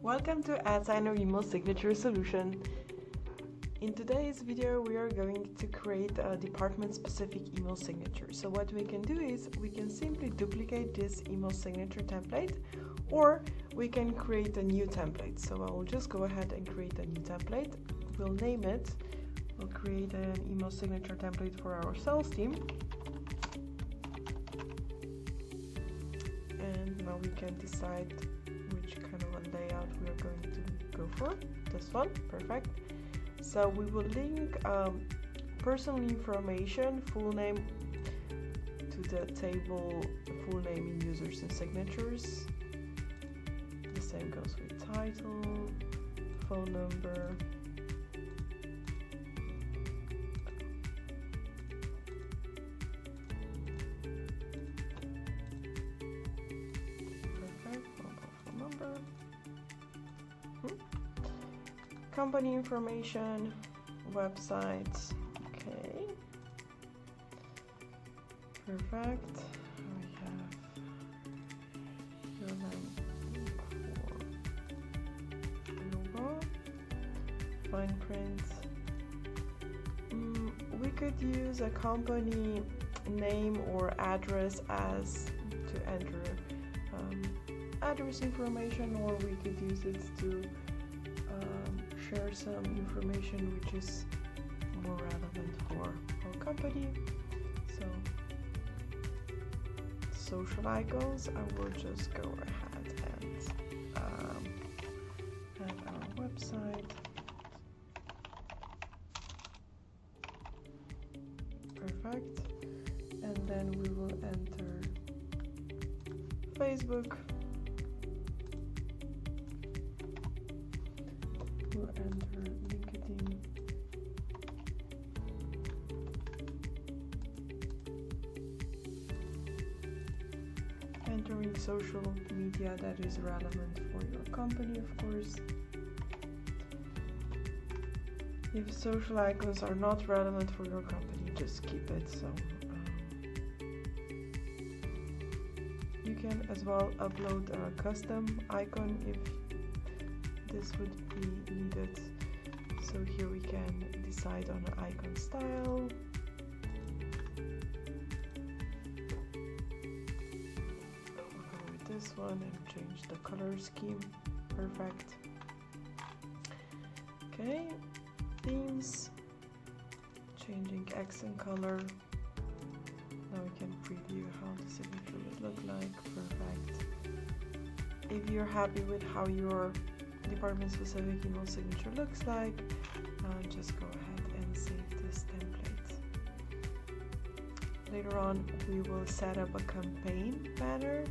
Welcome to AdSigner email signature solution. In today's video we are going to create a department specific email signature. So what we can do is we can simply duplicate this email signature template, or we can create a new template. So I will just go ahead and create a new template. We'll name it. We'll create an email signature template for our sales team. And now we can decide which kind of a layout we are going to go for. This one, perfect. So we will link personal information, full name to the table, full name in users and signatures. The same goes with title, phone number. Company information, website, okay, perfect. We have your name for logo, fine print. We could use a company name or address as to enter address information, or we could use it to share some information which is more relevant for our company. So social icons, I will just go ahead and add our website. Perfect. And then we will enter Facebook. We'll enter LinkedIn, entering social media that is relevant for your company, of course. If social icons are not relevant for your company, just keep it. So you can as well upload a custom icon if this would be needed. So here we can decide on an icon style. We'll go with this one and change the color scheme. Perfect. Okay, themes, changing accent color. Now we can preview how the signature would look like. Perfect. If you're happy with how your department specific email signature looks like, just go ahead and save this template. Later on we will set up a campaign banner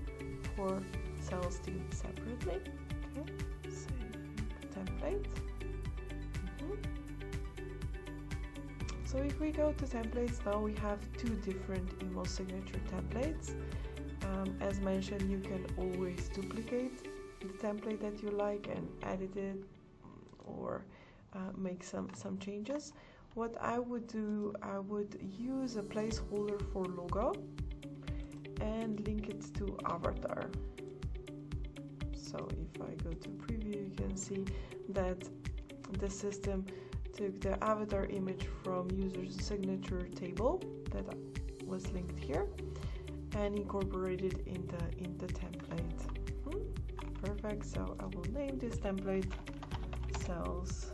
for sales team separately. Okay, save template. So if we go to templates, now we have two different email signature templates. As mentioned, you can always duplicate the template that you like and edit it or make some changes. What I would do, I would use a placeholder for logo and link it to avatar. So if I go to preview, you can see that the system took the avatar image from user's signature table that was linked here and incorporated in the template. Perfect. So I will name this template sales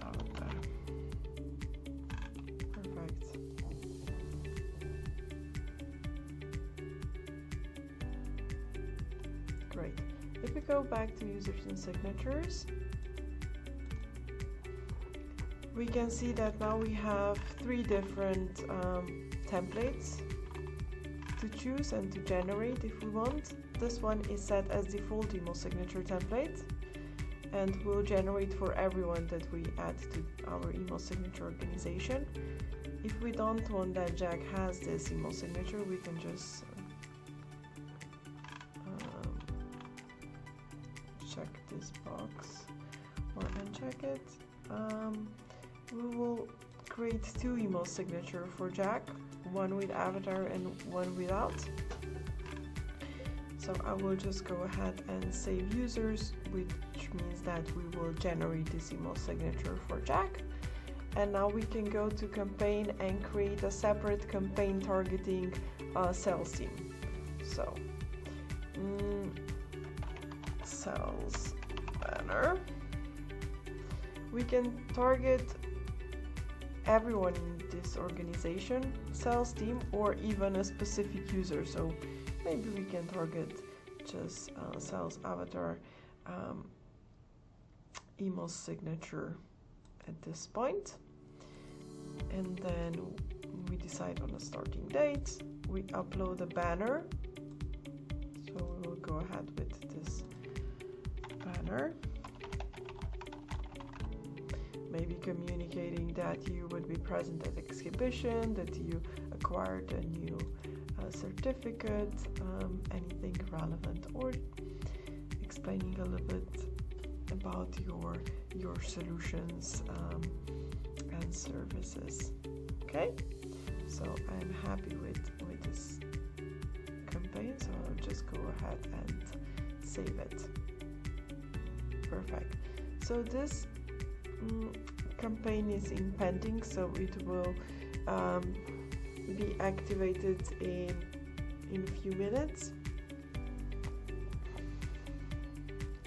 avatar. Perfect. Great. If we go back to users and signatures, we can see that now we have three different templates to choose and to generate if we want. This one is set as default email signature template and will generate for everyone that we add to our email signature organization. If we don't want that Jack has this email signature, we can just check this box or uncheck it. We will create two email signatures for Jack, one with avatar and one without. So I will just go ahead and save users, which means that we will generate this email signature for Jack. And now we can go to campaign and create a separate campaign targeting sales team. So sales banner. We can target everyone in this organization, sales team, or even a specific user. So maybe we can target just sales avatar email signature at this point. And then we decide on a starting date. We upload a banner. So we will go ahead with this banner. Maybe communicating that you would be present at the exhibition, that you acquired a new certificate, anything relevant, or explaining a little bit about your solutions and services. Okay, so I'm happy with this campaign, so I'll just go ahead and save it. Perfect. So this campaign is in pending, so it will be activated in a few minutes.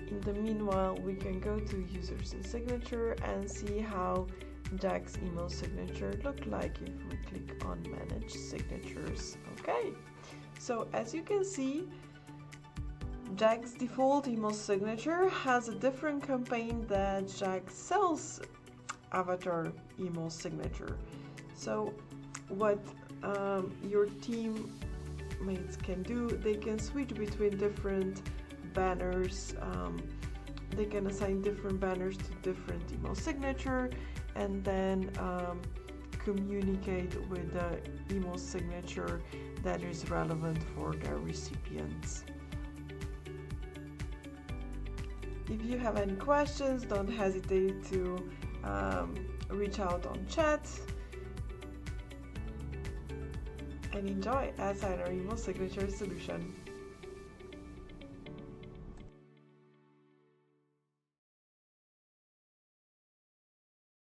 In the meanwhile, we can go to users and signature and see how Jack's email signature look like if we click on manage signatures. Okay, so as you can see, Jack's default email signature has a different campaign than Jack's sales avatar email signature. So what your teammates can do, they can switch between different banners. They can assign different banners to different email signature and then communicate with the email signature that is relevant for their recipients. If you have any questions, don't hesitate to reach out on chat. And enjoy AdSigner email signature solution.